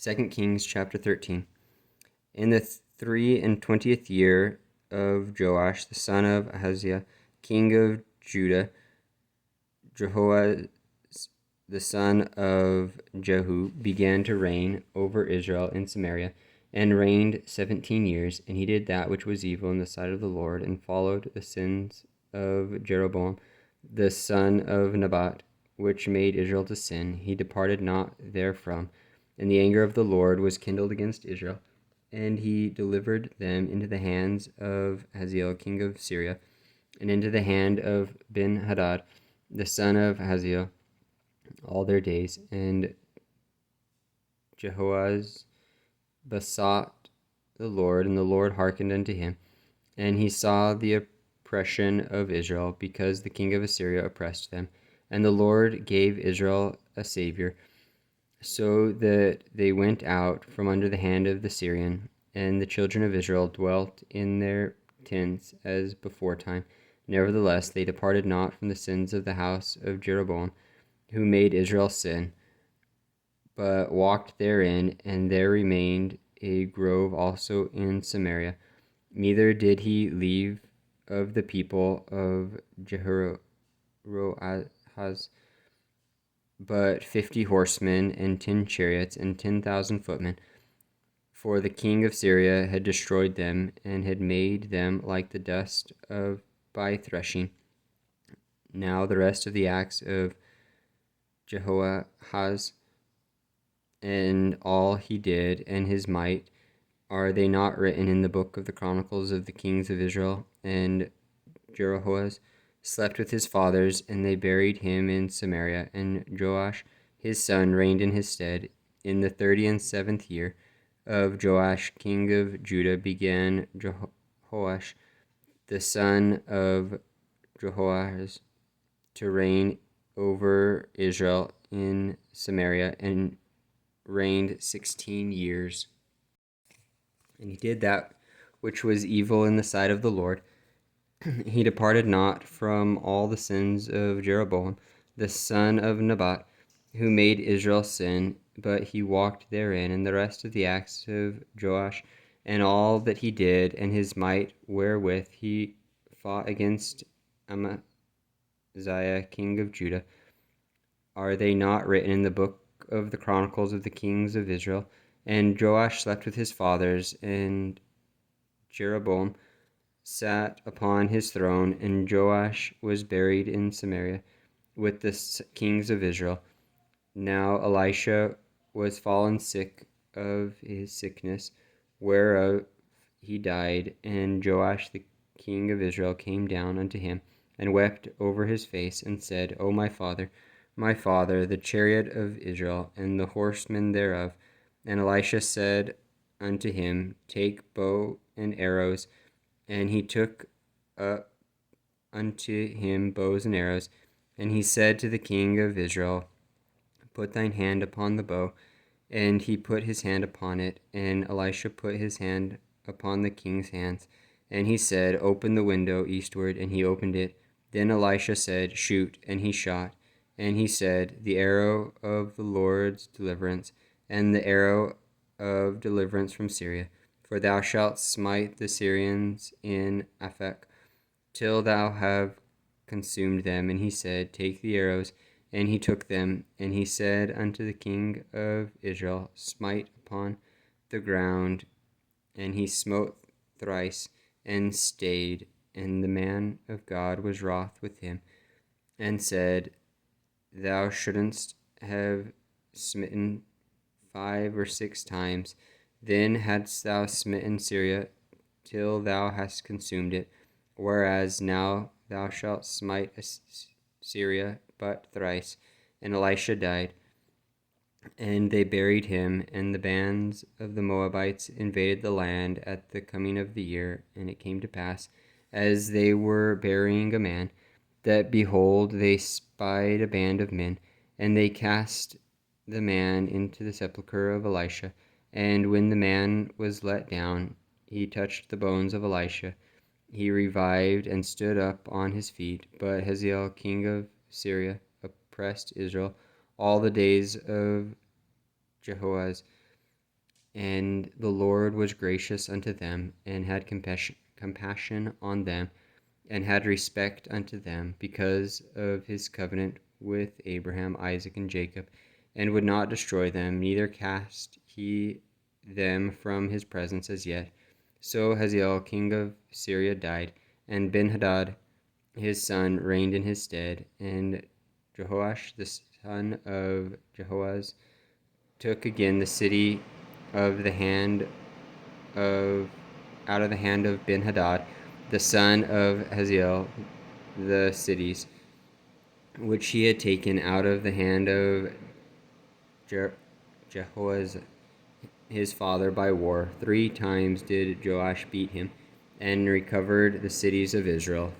2 Kings chapter 13. In the 23rd year of Joash, the son of Ahaziah, king of Judah, Jehoahaz, the son of Jehu, began to reign over Israel in Samaria, and reigned 17 years. And he did that which was evil in the sight of the Lord, and followed the sins of Jeroboam, the son of Nebat, which made Israel to sin. He departed not therefrom. And the anger of the Lord was kindled against Israel, and he delivered them into the hands of Hazael, king of Syria, and into the hand of Ben-Hadad, the son of Hazael, all their days. And Jehoahaz besought the Lord, and the Lord hearkened unto him. And he saw the oppression of Israel, because the king of Assyria oppressed them. And the Lord gave Israel a Savior, so that they went out from under the hand of the Syrian, and the children of Israel dwelt in their tents as beforetime. Nevertheless, they departed not from the sins of the house of Jeroboam, who made Israel sin, but walked therein, and there remained a grove also in Samaria. Neither did he leave of the people of Jehoahaz but 50 horsemen, and 10 chariots, and 10,000 footmen. For the king of Syria had destroyed them, and had made them like the dust of by threshing. Now the rest of the acts of Jehoahaz, and all he did, and his might, are they not written in the book of the Chronicles of the kings of Israel? And Jehoahaz slept with his fathers, and they buried him in Samaria. And Joash his son reigned in his stead. In the 37th year of Joash king of Judah began Jehoash the son of Jehoahaz to reign over Israel in Samaria, and reigned 16 years. And he did that which was evil in the sight of the Lord. He departed not from all the sins of Jeroboam, the son of Nebat, who made Israel sin, but he walked therein. And the rest of the acts of Joash, and all that he did, and his might wherewith he fought against Amaziah king of Judah, are they not written in the book of the Chronicles of the kings of Israel? And Joash slept with his fathers, and Jeroboam sat upon his throne, and Joash was buried in Samaria with the kings of Israel. Now Elisha was fallen sick of his sickness, whereof he died. And Joash the king of Israel came down unto him, and wept over his face, and said, O my father, the chariot of Israel, and the horsemen thereof. And Elisha said unto him, Take bow and arrows. And he took up unto him bows and arrows. And he said to the king of Israel, Put thine hand upon the bow. And he put his hand upon it. And Elisha put his hand upon the king's hands. And he said, Open the window eastward. And he opened it. Then Elisha said, Shoot. And he shot. And he said, The arrow of the Lord's deliverance, and the arrow of deliverance from Syria. For thou shalt smite the Syrians in Aphek, till thou have consumed them. And he said, Take the arrows. And he took them. And he said unto the king of Israel, Smite upon the ground. And he smote thrice, and stayed. And the man of God was wroth with him, and said, Thou shouldst have smitten 5 or 6 times. Then hadst thou smitten Syria till thou hast consumed it, whereas now thou shalt smite Syria but thrice. And Elisha died, and they buried him. And the bands of the Moabites invaded the land at the coming of the year. And it came to pass, as they were burying a man, that, behold, they spied a band of men, and they cast the man into the sepulchre of Elisha. And when the man was let down, he touched the bones of Elisha. He revived and stood up on his feet. But Hazael king of Syria oppressed Israel all the days of Jehoahaz, And the Lord was gracious unto them, and had compassion on them, and had respect unto them, because of his covenant with Abraham, Isaac, and Jacob, and would not destroy them, neither cast he them from his presence as yet. So Hazael king of Syria died, and Benhadad his son reigned in his stead, and Jehoash the son of Jehoaz took again the city of the hand of out of the hand of Benhadad, the son of Hazael, the cities which he had taken out of the hand of Jehoaz his father by war. 3 times did Joash beat him, and recovered the cities of Israel.